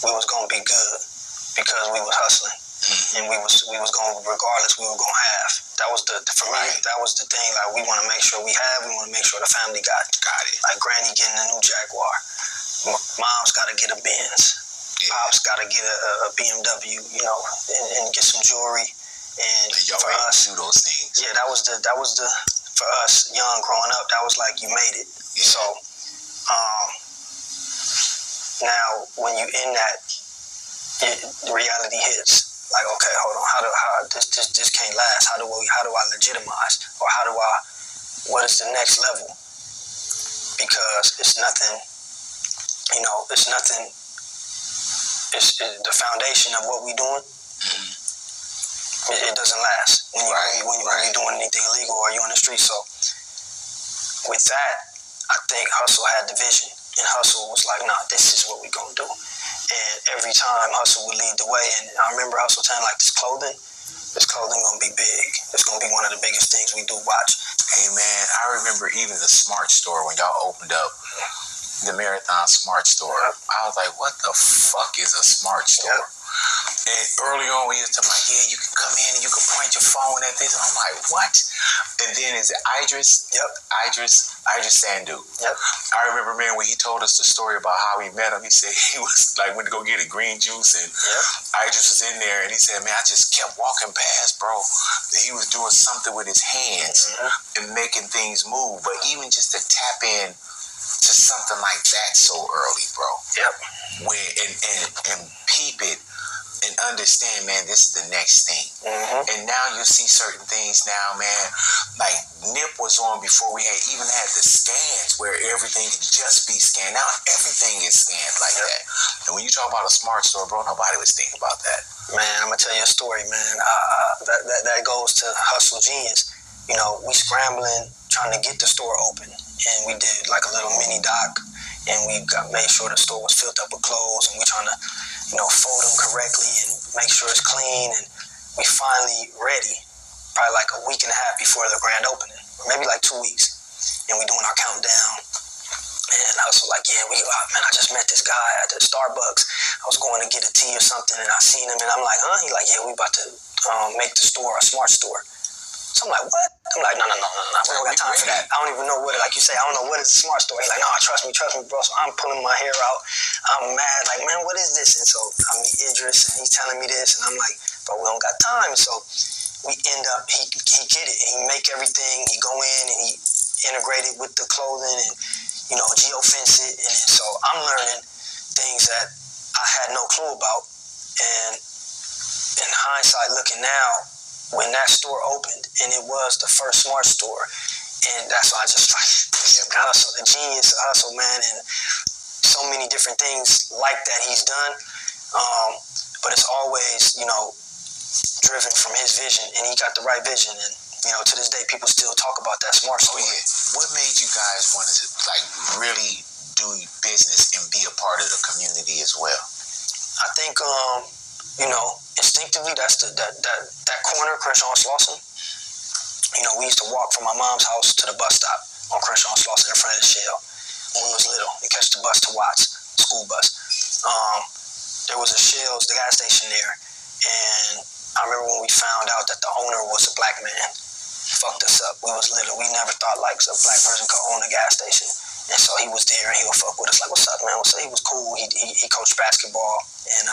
we was gonna be good because we was hustling, and we was going, regardless, we were gonna have. That was for me. That was the thing. Like, we want to make sure we have. We want to make sure the family got it. Like Granny getting a new Jaguar, Mom's got to get a Benz, Pops got to get a BMW, you know, and get some jewelry, And y'all for us, do those things. Yeah, that was the for us young growing up. That was like you made it. Yeah. So now when you in that, reality hits. Like, okay, hold on. How this can't last? How do I legitimize, or what is the next level? Because it's nothing. It's the foundation of what we doing. It doesn't last when you're doing anything illegal or you're on the street. So with that, I think Hustle had the vision, and Hustle was like, nah, this is what we're gonna do. And every time Hustle would lead the way, and I remember Hustle telling like, this clothing gonna be big. It's gonna be one of the biggest things we do. Watch. Hey man, I remember even the Smart Store when y'all opened up the Marathon Smart Store. I was like, what the fuck is a Smart Store? And early on, we used to like, yeah, you can come in and you can point your phone at this. And I'm like, what? And then is it Idris? Yep. Idris Sandu. Yep. I remember, man, when he told us the story about how he met him, he said he was like, went to go get a green juice, and Idris was in there, and he said, man, I just kept walking past, bro. That he was doing something with his hands and making things move. But even just to tap in to something like that so early, bro. Yep. And peep it and understand, man, this is the next thing. And now you see certain things now, man. Like Nip was on before we even had the scans where everything could just be scanned. Now everything is scanned like that. And when you talk about a Smart Store, bro, nobody was thinking about that. Man, I'm gonna tell you a story, man. That goes to Hustle Genius. You know, we scrambling, trying to get the store open. And we did like a little mini dock, and we made sure the store was filled up with clothes, and we trying to, fold them correctly and make sure it's clean. And we finally ready, probably like a week and a half before the grand opening, or maybe like 2 weeks. And we doing our countdown. And I was like, yeah, man, I just met this guy at the Starbucks. I was going to get a tea or something, and I seen him, and I'm like, huh? He like, yeah, we about to make the store a Smart Store. So I'm like, what? I'm like, no, we don't got time for that. I don't even know what, like you say, I don't know what is a Smart Store. He's like, no, trust me, bro. So I'm pulling my hair out. I'm mad, like, man, what is this? And so I meet Idris, and he's telling me this, and I'm like, bro, we don't got time. So we end up, he get it. He make everything. He go in, and he integrate it with the clothing, and, geofence it. And then, so I'm learning things that I had no clue about. And in hindsight, looking now, when that store opened, and it was the first Smart Store, and that's why I just Hustle, the genius of Hustle, man, and so many different things like that he's done. But it's always, driven from his vision, and he got the right vision. And to this day, people still talk about that Smart Store. Oh yeah. What made you guys want to really do business and be a part of the community as well? I think instinctively, that's that corner, Crenshaw and Slauson. We used to walk from my mom's house to the bus stop on Crenshaw and Slauson in front of the Shell when we was little, and catch the bus to Watts, school bus. There was a Shell's, the gas station there, and I remember when we found out that the owner was a black man. Fucked us up. We was little. We never thought like a black person could own a gas station. And so he was there, and he would fuck with us like, what's up, man? What's up? He was cool. He coached basketball, and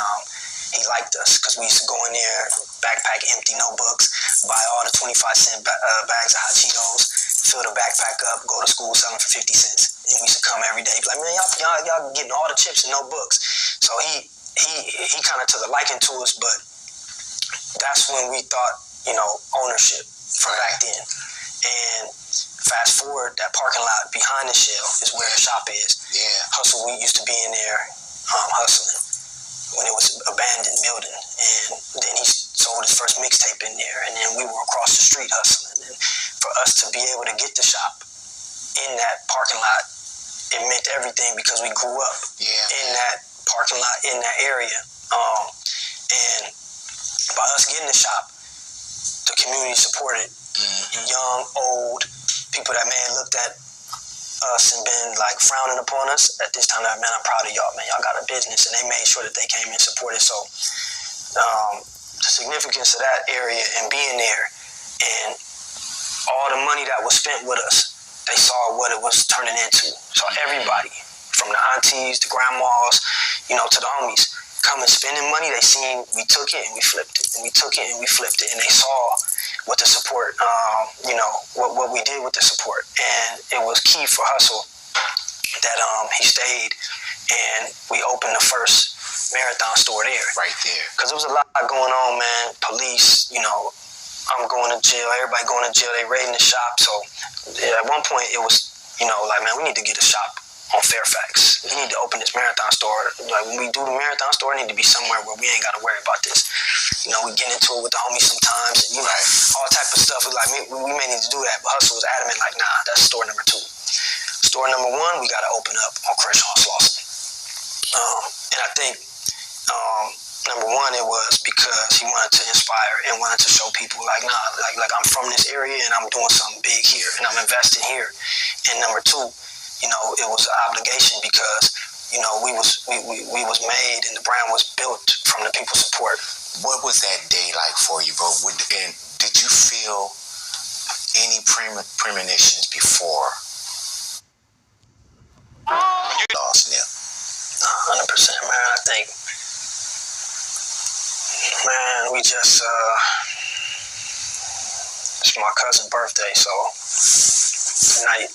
he liked us because we used to go in there, backpack empty notebooks, buy all the 25-cent bags of hot Cheetos, fill the backpack up, go to school, sell them for 50 cents. And we used to come every day, like, man, y'all getting all the chips and no books. So he kind of took a liking to us, but that's when we thought, ownership from back then. And fast forward, that parking lot behind the Shell is where the shop is. Yeah. Hustle, we used to be in there hustling when it was an abandoned building. And then he sold his first mixtape in there, and then we were across the street hustling. And for us to be able to get the shop in that parking lot, it meant everything because we grew up in that parking lot, in that area. And by us getting the shop, the community supported young, old, people that may have looked at us and been like frowning upon us. At this time, man, I'm proud of y'all, man. Y'all got a business, and they made sure that they came and supported. So the significance of that area and being there, and all the money that was spent with us, they saw what it was turning into. So everybody, from the aunties, the grandmas, to the homies, coming spending money. They seen we took it and we flipped it, and we took it and we flipped it, and they saw what the support, what we did with the support, and it was key for Hustle that he stayed, and we opened the first Marathon store there. Right there. Because there was a lot going on, man. Police, I'm going to jail. Everybody going to jail. They raiding the shop. So at one point it was, like, man, we need to get a shop on Fairfax. We need to open this Marathon store. Like, when we do the Marathon store, it need to be somewhere where we ain't got to worry about this. We get into it with the homies sometimes, and all type of stuff. Like, we may need to do that, but Hustle was adamant, like, nah, that's store number 2. Store number 1, we got to open up on Crenshaw and Slauson. And I think number 1, it was because he wanted to inspire and wanted to show people, like, nah, like I'm from this area and I'm doing something big here and I'm investing here. And number 2, it was an obligation because, we was made and the brand was built from the people's support. What was that day like for you, bro? And did you feel any premonitions before you lost Nip? 100%, man. I think, man, we just, it's my cousin's birthday, so tonight,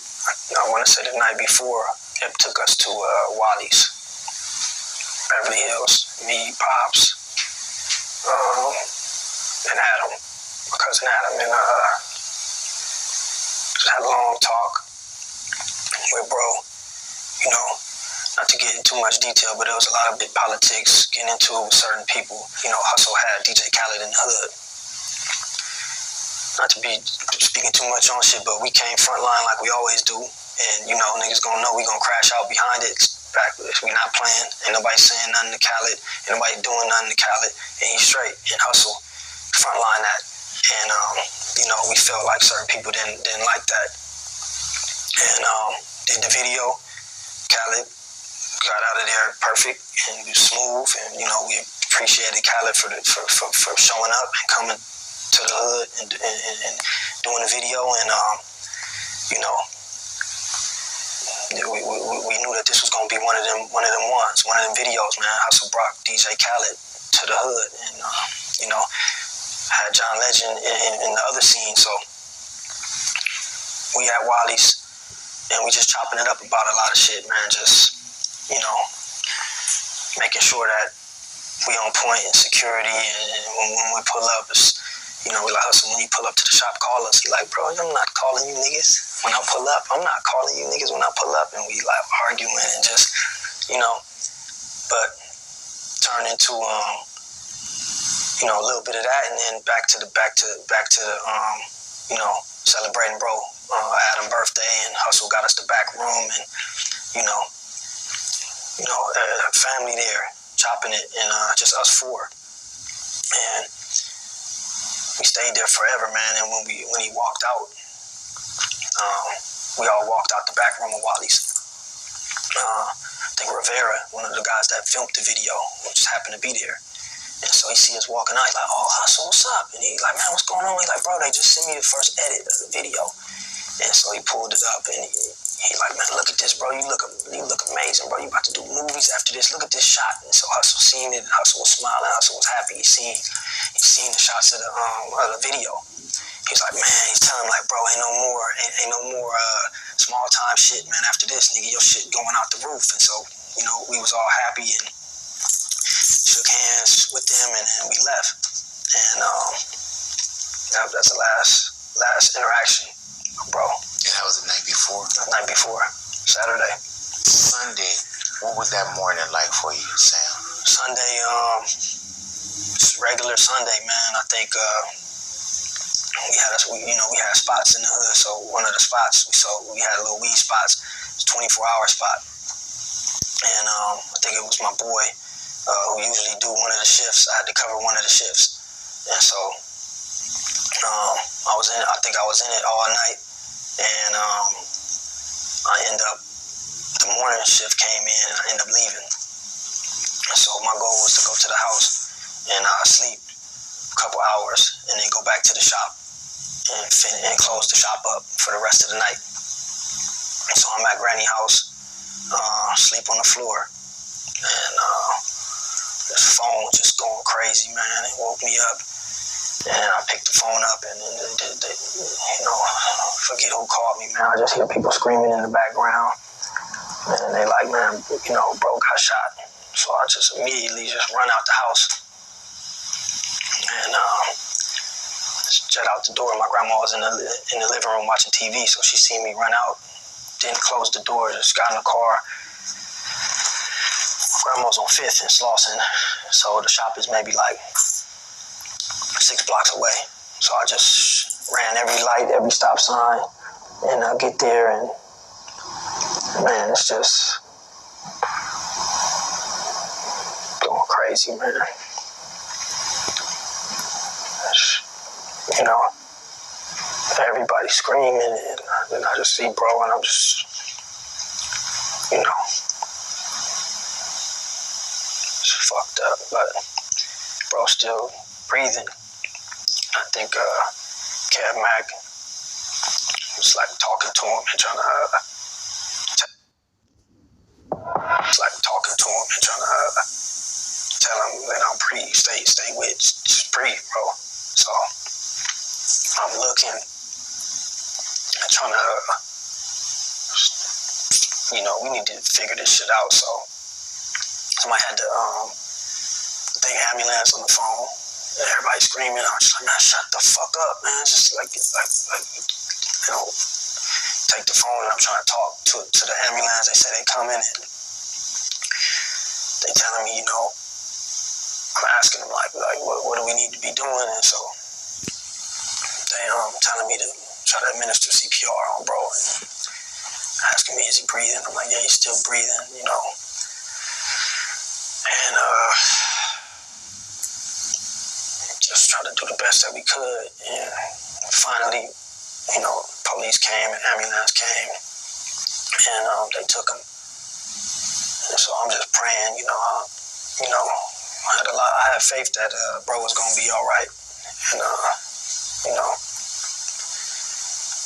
I want to say the night before, it took us to Wally's, Beverly Hills, me, Pops, and Adam, my cousin Adam, and just had a long talk with bro, not to get into too much detail, but there was a lot of big politics getting into it with certain people. Hustle had DJ Khaled in the hood. Not to be speaking too much on shit, but we came front line like we always do. And, niggas gonna know we gonna crash out behind it. We not playing. Ain't nobody saying nothing to Khaled. Ain't nobody doing nothing to Khaled. And he's straight. And Hustle front line that. And, we felt like certain people didn't like that. And did the video. Khaled got out of there perfect and smooth. And, we appreciated Khaled for showing up and coming to the hood and doing the video. And, we knew that this was gonna be one of them videos, man. Hustle brought DJ Khaled to the hood, and had John Legend in the other scene. So we at Wally's, and we just chopping it up about a lot of shit, man. Just making sure that we on point in security, and when we pull up, it's we like, Hustle, when you pull up to the shop, call us. He like, bro, I'm not calling you niggas when I pull up. I'm not calling you niggas when I pull up. And we like arguing and just, but turn into, a little bit of that, and then back to the celebrating bro, Adam's birthday, and Hustle got us the back room, and, family there, chopping it, and just us 4. And we stayed there forever, man. And when he walked out, we all walked out the back room of Wally's. I think Rivera, one of the guys that filmed the video, just happened to be there. And so he see us walking out, he's like, oh, Hustle, what's up? And he's like, man, what's going on? He's like, bro, they just sent me the first edit of the video. And so he pulled it up, and he like, man, look at this, bro. You look amazing, bro. You about to do movies after this. Look at this shot. And so Hustle seen it, and Hustle was smiling. Hustle was happy. He seen the shots of the video. He's like, man, he's telling him, like, bro, ain't no more small time shit, man. After this, nigga, your shit going out the roof. And so, we was all happy and shook hands with them, and then we left. And that's the last interaction, bro. And that was the night before? The night before, Saturday. Sunday, what was that morning like for you, Sam? Sunday, just regular Sunday, man. I think we had spots in the hood. So one of the spots we had little weed spots. It's a 24-hour spot, and I think it was my boy who usually do one of the shifts. I had to cover one of the shifts, and so I was in it all night, and I end up, the morning shift came in, and I ended up leaving. And so my goal was to go to the house and sleep a couple hours, and then go back to the shop and close the shop up for the rest of the night. And so I'm at Granny's house, sleep on the floor, and this phone just going crazy, man. It woke me up. And I picked the phone up, and they, you know, forget who called me, man. I just hear people screaming in the background. And they like, man, you know, bro got shot. So I just immediately just run out the house. And jet out the door. My grandma was in the living room watching TV, so she seen me run out. Didn't close the door, just got in the car. Grandma's on 5th in Slauson, so the shop is maybe like 6 blocks away. So I just ran every light, every stop sign, and I get there, and man, it's just going crazy, man. You know, everybody screaming, and then I just see bro, and I'm just, you know, it's fucked up, but bro still breathing. I think Kev Mack was like talking to him and trying to tell him that I'm pretty, stay with, just breathe, bro. So I'm looking and trying to, you know, we need to figure this shit out. So somebody had the ambulance on the phone. And everybody screaming. I'm just like, man, shut the fuck up, man. Just like, you know, take the phone, and I'm trying to talk to the ambulance. They say they coming, and they telling me, you know, I'm asking them like what do we need to be doing? And so they telling me to try to administer CPR on bro, and asking me, is he breathing? I'm like, yeah, he's still breathing, you know. And just try to do the best that we could. And finally, you know, police came and ambulance came, and they took him. And so I'm just praying, you know, I had faith that bro was gonna be all right. And you know,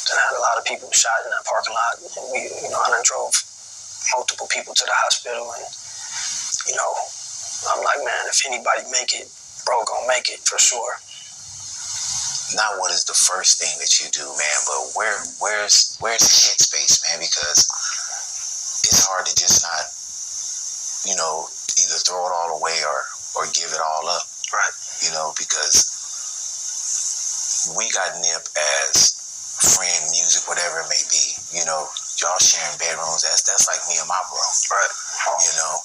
then I had a lot of people shot in that parking lot, and we, you know, I done drove multiple people to the hospital, and you know, I'm like, man, if anybody make it, bro gonna make it for sure. Not what is the first thing that you do, man, but where's the headspace, man? Because it's hard to just not, you know, either throw it all away or give it all up. Right. You know, because we got Nip as friend, music, whatever it may be. You know, y'all sharing bedrooms, that's like me and my bro. Right. You know,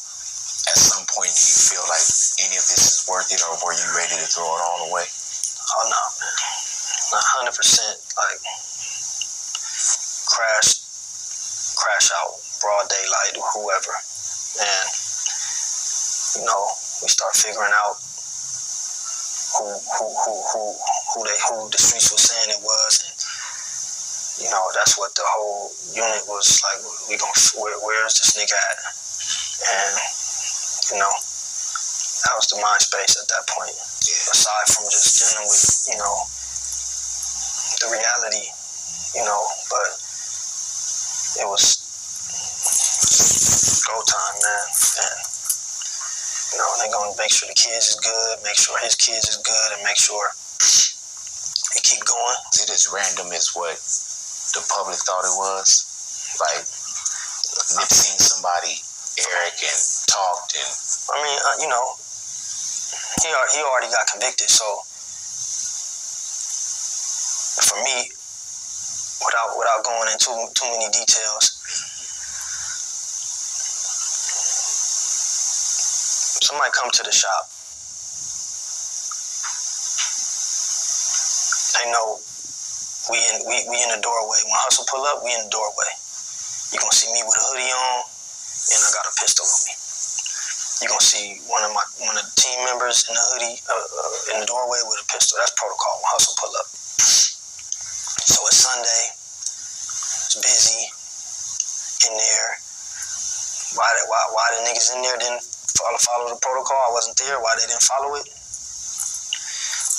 at some point, do you feel like any of this is worth it, or were you ready to throw it all away? Oh, no, man. Not 100%. Like, crash out, broad daylight, or whoever. And, you know, we start figuring out who the streets was saying it was. And, you know, that's what the whole unit was like. Where's this nigga at? And, you know, that was the mind space at that point. Yeah. Aside from just dealing with, you know, the reality, you know, but it was go time, man. And, you know, they're gonna make sure the kids is good, make sure his kids is good, and make sure they keep going. Is it as random as what the public thought it was? Like, Nip seen somebody, Eric, and talked, and I mean, you know, he already got convicted, so for me, without going into too many details, somebody come to the shop. They know we in the doorway. When Hustle pull up, we in the doorway. You gonna see me with a hoodie on, and I got a pistol on me. You gonna see one of the team members in the hoodie in the doorway with a pistol. That's protocol when Hustle pull up. So it's Sunday. It's busy in there. Why the niggas in there didn't follow the protocol? I wasn't there. Why they didn't follow it?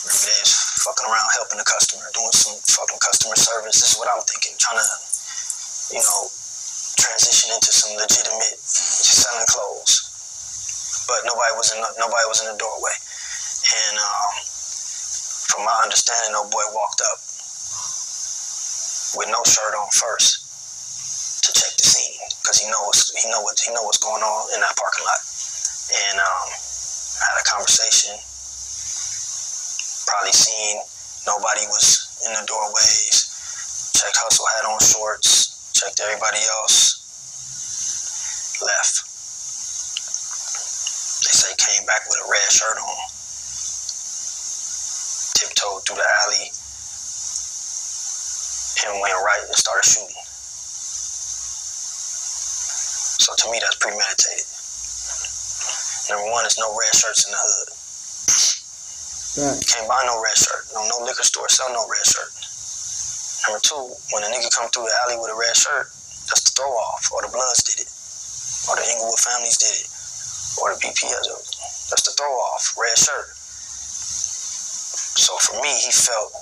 Maybe they was fucking around helping the customer, doing some fucking customer service. This is what I'm thinking. Trying to, you know, transition into some legitimate selling clothes. but nobody was in the doorway. And from my understanding, old boy walked up with no shirt on first to check the scene because he know what's going on in that parking lot. And had a conversation. Probably seen nobody was in the doorways. Checked Hustle had on shorts. Checked everybody else. Left. They say came back with a red shirt on. Tiptoed through the alley and went right and started shooting. So to me, that's premeditated. Number one, there's no red shirts in the hood. Right. You can't buy no red shirt. No liquor store sell no red shirt. Number two, when a nigga come through the alley with a red shirt, that's the throw off, or the Bloods did it, or the Inglewood families did it, or the BPS. That's the throw off, red shirt. So for me, he felt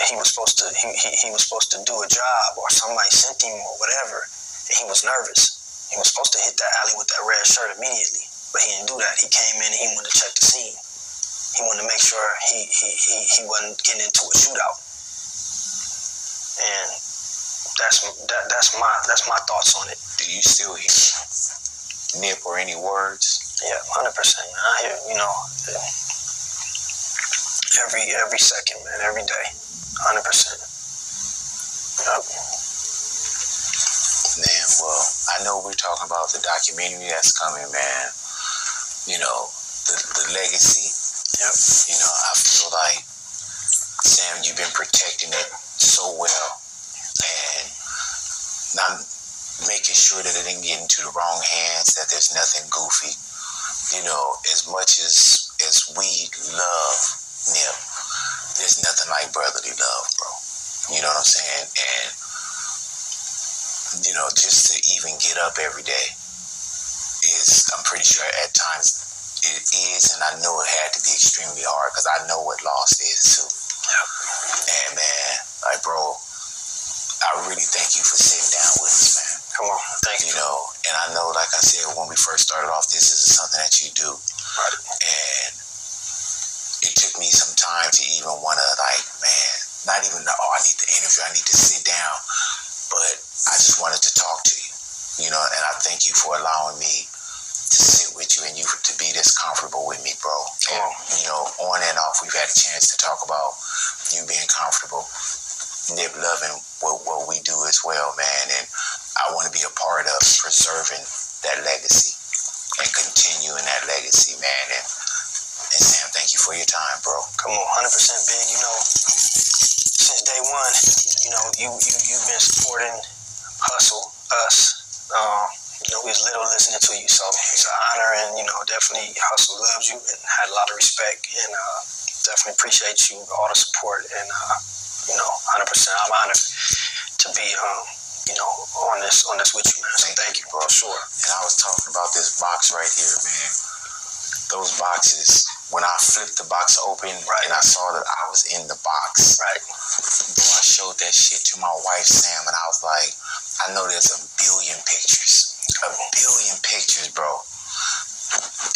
he was supposed to do a job, or somebody sent him or whatever, and he was nervous. He was supposed to hit that alley with that red shirt immediately, but he didn't do that. He came in and he wanted to check the scene. He wanted to make sure he wasn't getting into a shootout. And that's my thoughts on it. Do you still hear Nip or any words? Yeah, 100%, man. I hear, every second, man, every day, 100%. Yep. Man, well, I know we're talking about the documentary that's coming, man. The legacy. Yep. I feel like, Sam, you've been protecting it so well. And not making sure that it didn't get into the wrong hands, that there's nothing goofy. As much as we love Nip, there's nothing like brotherly love, bro. You know what I'm saying? And just to even get up every day I'm pretty sure at times it is, and I know it had to be extremely hard because I know what loss is too. Yep. And man, bro, I really thank you for sitting down with us, man. Come on, thank you. And I know, like I said, when we first started off, this is something that you do. Right. And it took me some time to even want to, not even, I need the interview, I need to sit down. But I just wanted to talk to you, and I thank you for allowing me to sit with you and you to be this comfortable with me, bro. And, on and off, we've had a chance to talk about you being comfortable, Nip loving what we do as well, man. And I want to be a part of preserving that legacy and continuing that legacy, man. And Sam, thank you for your time, bro. Come on, 100% big. Since day one, you've been supporting Hustle, us. We was little listening to you, so it's an honor, and definitely Hustle loves you and had a lot of respect, and definitely appreciate you, all the support, and 100%. I'm honored to be on this with you, man. So thank you, bro. Sure. And I was talking about this box right here, man. Those boxes, when I flipped the box open, right, and I saw that I was in the box, right, bro, I showed that shit to my wife, Sam, and I was like, I know there's a billion pictures, bro.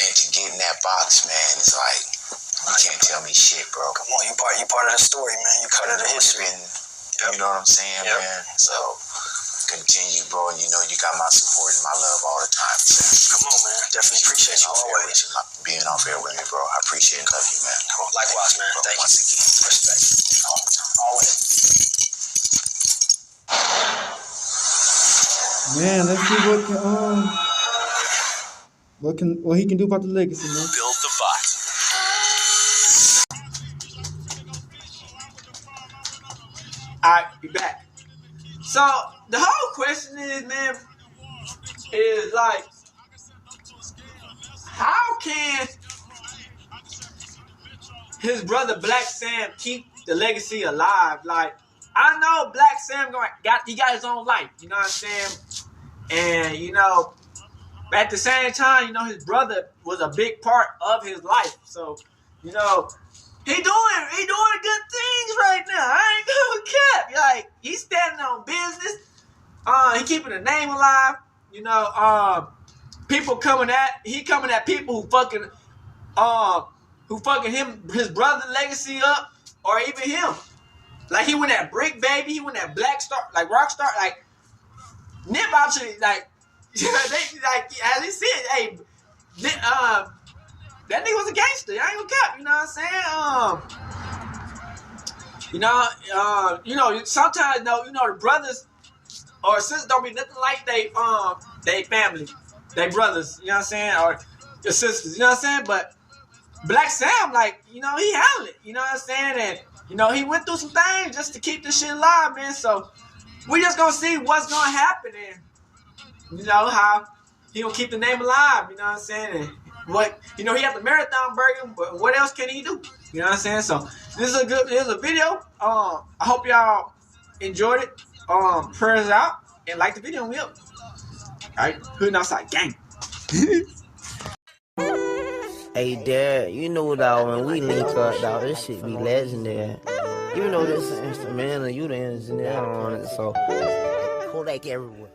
And to get in that box, man, it's like, you can't tell me shit, bro. Come on, you part of the story, man. You part of the history. You know what I'm saying, man? So continue, bro, and you got my support and my love all the time, Sam. Come on, man. Definitely appreciate you always. Being off air with me, bro. I appreciate and love you, man. Come on, likewise, man. Bro, thank once you. Again. Respect. Always. Man, let's see what he can do about the legacy, man. Build the bot. Alright, be back. So the whole question is, man, is like, how can his brother Black Sam keep the legacy alive? Like, I know Black Sam got his own life, you know what I'm saying? And at the same time, his brother was a big part of his life. So, he doing good things right now. I ain't gonna cap. Like, he's standing on business. He keeping the name alive. people coming at people who fucking his brother's legacy up, or even him. Like he went at Brick Baby, he went at Roccstar, like Nip actually like they like as he said, hey, that nigga was a gangster. I ain't gonna cap, you know what I'm saying? Sometimes the brothers or sisters don't be nothing like they family, they brothers, you know what I'm saying, or your sisters, you know what I'm saying? But Black Sam, like, he handled it, you know what I'm saying? And he went through some things just to keep this shit alive, man. So we just gonna see what's gonna happen and how he gonna keep the name alive, you know what I'm saying? And what he had the marathon burger, but what else can he do? You know what I'm saying? So this is a video. I hope y'all enjoyed it. Prayers out and like the video and we up. Alright, Hood Outside gang. Hey Dad, dog, when we link up, dog, this shit be legendary. This instrumental, you the engineer on it, so Kodak everywhere.